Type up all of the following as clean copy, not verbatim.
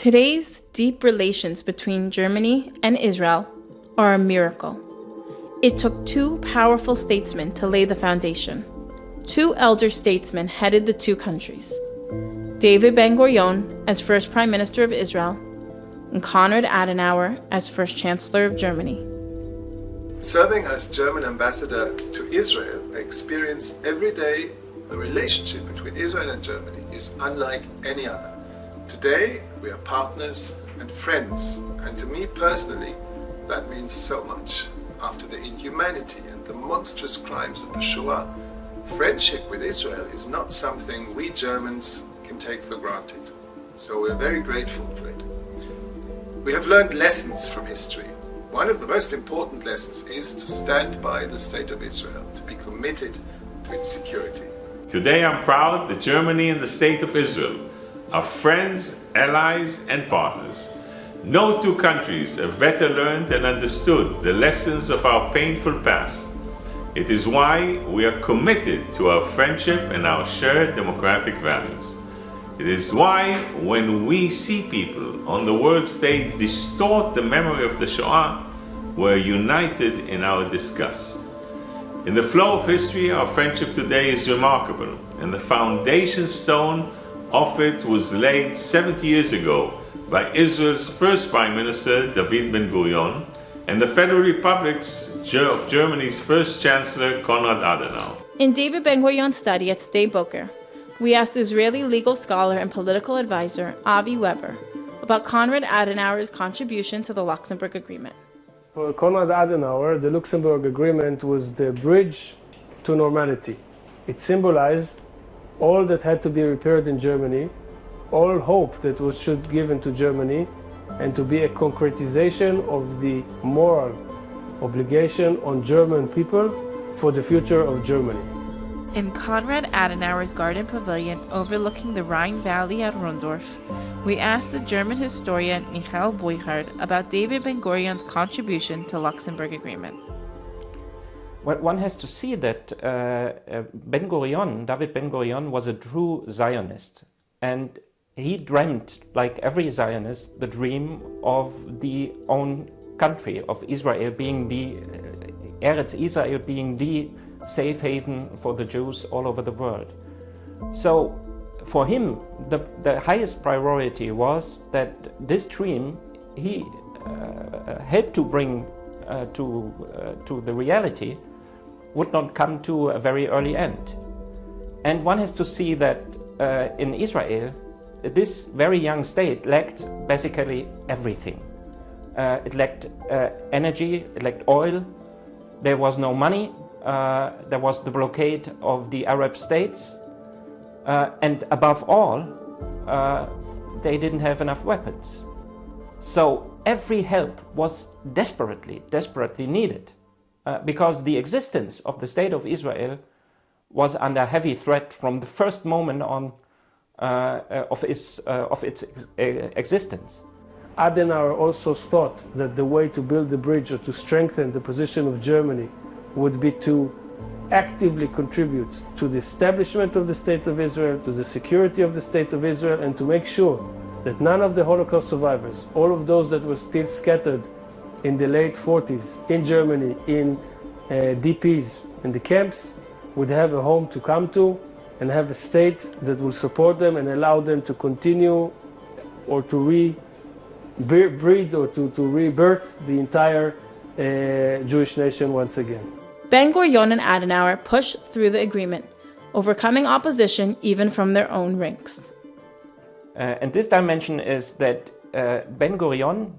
Today's deep relations between Germany and Israel are a miracle. It took two powerful statesmen to lay the foundation. Two elder statesmen headed the two countries. David Ben-Gurion as first Prime Minister of Israel, and Konrad Adenauer as first Chancellor of Germany. Serving as German ambassador to Israel, I experience every day the relationship between Israel and Germany is unlike any other. Today, we are partners and friends, and to me personally, that means so much. After the inhumanity and the monstrous crimes of the Shoah, friendship with Israel is not something we Germans can take for granted. So we're very grateful for it. We have learned lessons from history. One of the most important lessons is to stand by the state of Israel, to be committed to its security. Today I'm proud that Germany and the state of Israel are friends, allies and partners. No two countries have better learned and understood the lessons of our painful past. It is why we are committed to our friendship and our shared democratic values. It is why when we see people on the world stage distort the memory of the Shoah, we're united in our disgust. In the flow of history, our friendship today is remarkable, and the foundation stone of it was laid 70 years ago by Israel's first Prime Minister, David Ben-Gurion, and the Federal Republic of Germany's first Chancellor, Konrad Adenauer. In David Ben-Gurion's study at Sde Boker, we asked Israeli legal scholar and political advisor Avi Weber about Konrad Adenauer's contribution to the Luxemburg Agreement. For Konrad Adenauer, the Luxemburg Agreement was the bridge to normality. It symbolized all that had to be repaired in Germany, all hope that should be given to Germany, and to be a concretization of the moral obligation on German people for the future of Germany. In Konrad Adenauer's garden pavilion overlooking the Rhine Valley at Rundorf, we asked the German historian Michael Burchard about David Ben-Gurion's contribution to Luxemburg Agreement. Well, one has to see that Ben-Gurion, David Ben-Gurion, was a true Zionist, and he dreamt, like every Zionist, the dream of the own country, of Israel being the Eretz Israel being the safe haven for the Jews all over the world. So for him, the highest priority was that this dream he helped to bring to the reality would not come to a very early end. And one has to see that in Israel, this very young state lacked basically everything. It lacked energy, it lacked oil, there was no money, there was the blockade of the Arab states, and above all, they didn't have enough weapons. So every help was desperately needed, because the existence of the State of Israel was under heavy threat from the first moment on of its existence. Adenauer also thought that the way to build the bridge or to strengthen the position of Germany would be to actively contribute to the establishment of the State of Israel, to the security of the State of Israel, and to make sure that none of the Holocaust survivors, all of those that were still scattered in the late 40s in Germany, in DPs, in the camps, would have a home to come to and have a state that will support them and allow them to continue or to rebreed or to rebirth the entire Jewish nation once again. Ben-Gurion and Adenauer pushed through the agreement, overcoming opposition even from their own ranks. And this dimension is that Ben-Gurion,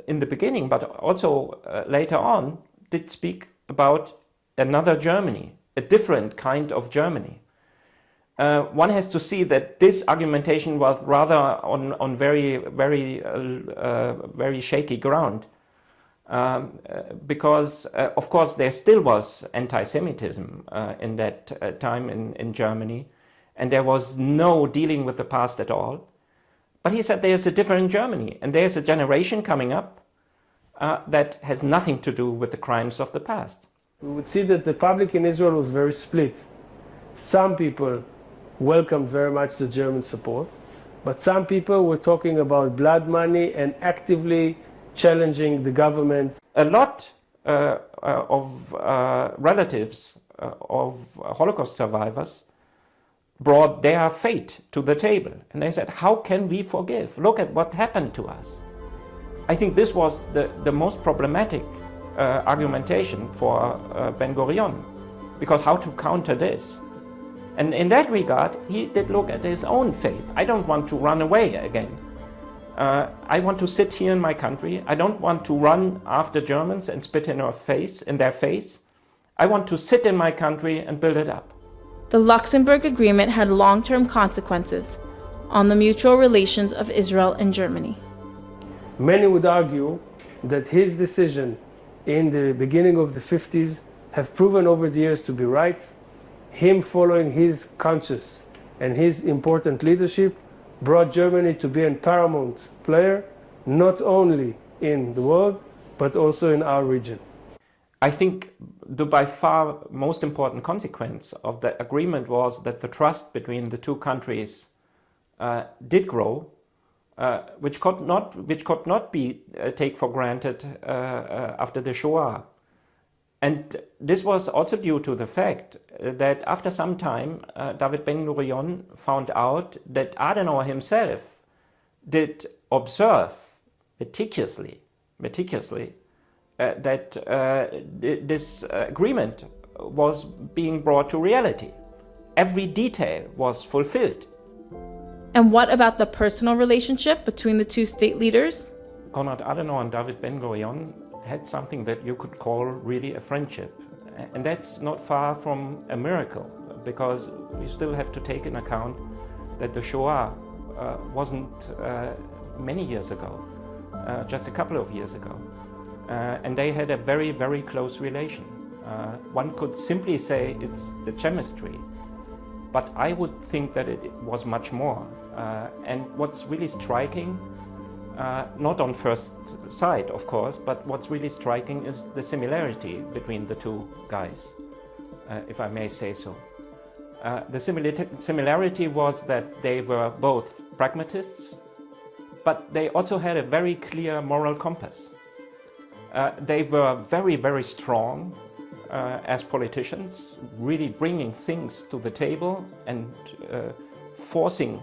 in the beginning, but also later on, did speak about another Germany, a different kind of Germany. One has to see that this argumentation was rather on very shaky ground, because of course there still was anti-Semitism in that time in Germany, and there was no dealing with the past at all. But he said there's a different Germany, and there's a generation coming up that has nothing to do with the crimes of the past. We would see that the public in Israel was very split. Some people welcomed very much the German support, But some people were talking about blood money and actively challenging the government. A lot of relatives of Holocaust survivors brought their fate to the table. And they said, how can we forgive? Look at what happened to us. I think this was the most problematic argumentation for Ben-Gurion, because how to counter this? And in that regard, he did look at his own fate. I don't want to run away again. I want to sit here in my country. I don't want to run after Germans and spit in their face. I want to sit in my country and build it up. The Luxemburg Agreement had long-term consequences on the mutual relations of Israel and Germany. Many would argue that his decision in the beginning of the 50s have proven over the years to be right. Him following his conscience and his important leadership brought Germany to be a paramount player, not only in the world, but also in our region. I think the by far most important consequence of the agreement was that the trust between the two countries did grow, which could not be taken for granted after the Shoah. And this was also due to the fact that after some time, David Ben-Gurion found out that Adenauer himself did observe meticulously that this agreement was being brought to reality. Every detail was fulfilled. And what about the personal relationship between the two state leaders? Konrad Adenauer and David Ben-Gurion had something that you could call really a friendship. And that's not far from a miracle, because you still have to take into account that the Shoah wasn't many years ago, just a couple of years ago. And they had a very, very close relation. One could simply say it's the chemistry, but I would think that it was much more. And what's really striking, not on first sight, of course, but what's really striking is the similarity between the two guys, if I may say so. The similarity was that they were both pragmatists, but they also had a very clear moral compass. They were very, very strong as politicians, really bringing things to the table and forcing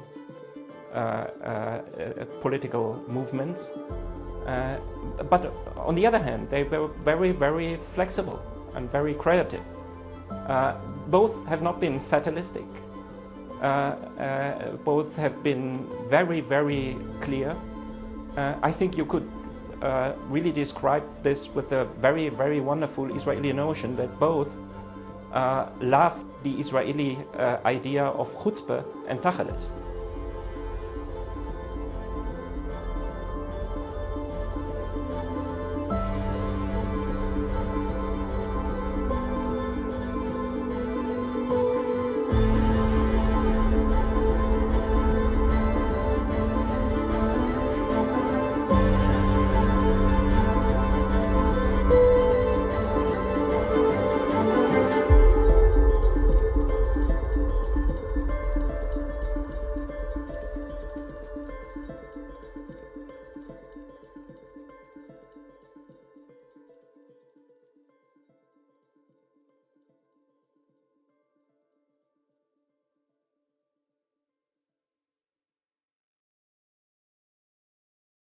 political movements. But on the other hand, they were very, very flexible and very creative. Both have not been fatalistic. Both have been very, very clear. I think you could really describe this with a very, very wonderful Israeli notion that both loved the Israeli idea of chutzpah and tacheles.